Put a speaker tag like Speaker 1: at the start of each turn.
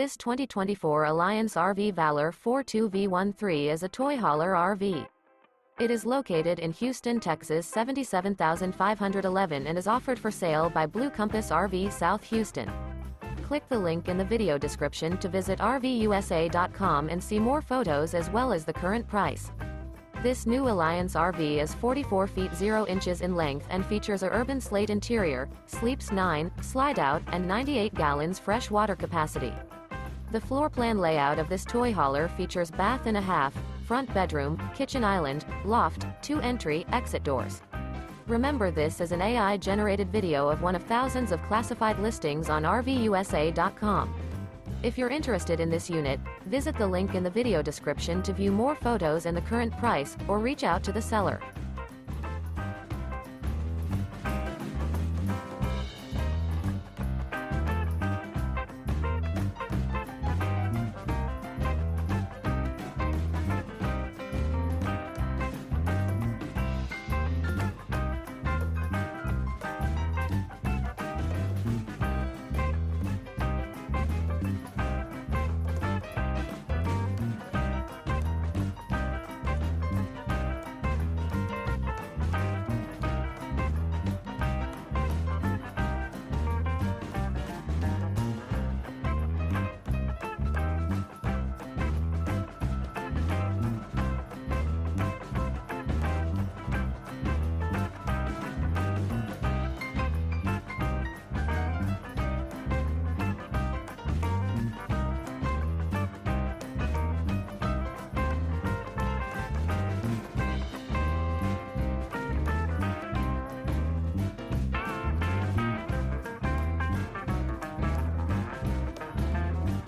Speaker 1: This 2024 Alliance RV Valor 42V13 is a toy hauler RV. It is located in Houston, Texas 77511 and is offered for sale by Blue Compass RV South Houston. Click the link in the video description to visit RVUSA.com and see more photos as well as the current price. This new Alliance RV is 44 feet 0 inches in length and features a URBAN SLATE interior, sleeps 9, slide-out, and 98 gallons fresh water capacity. The floor plan layout of this toy hauler features bath and a half, front bedroom, kitchen island, loft, 2 entry, exit doors. Remember, this is an AI-generated video of one of thousands of classified listings on RVUSA.com. If you're interested in this unit, visit the link in the video description to view more photos and the current price, or reach out to the seller.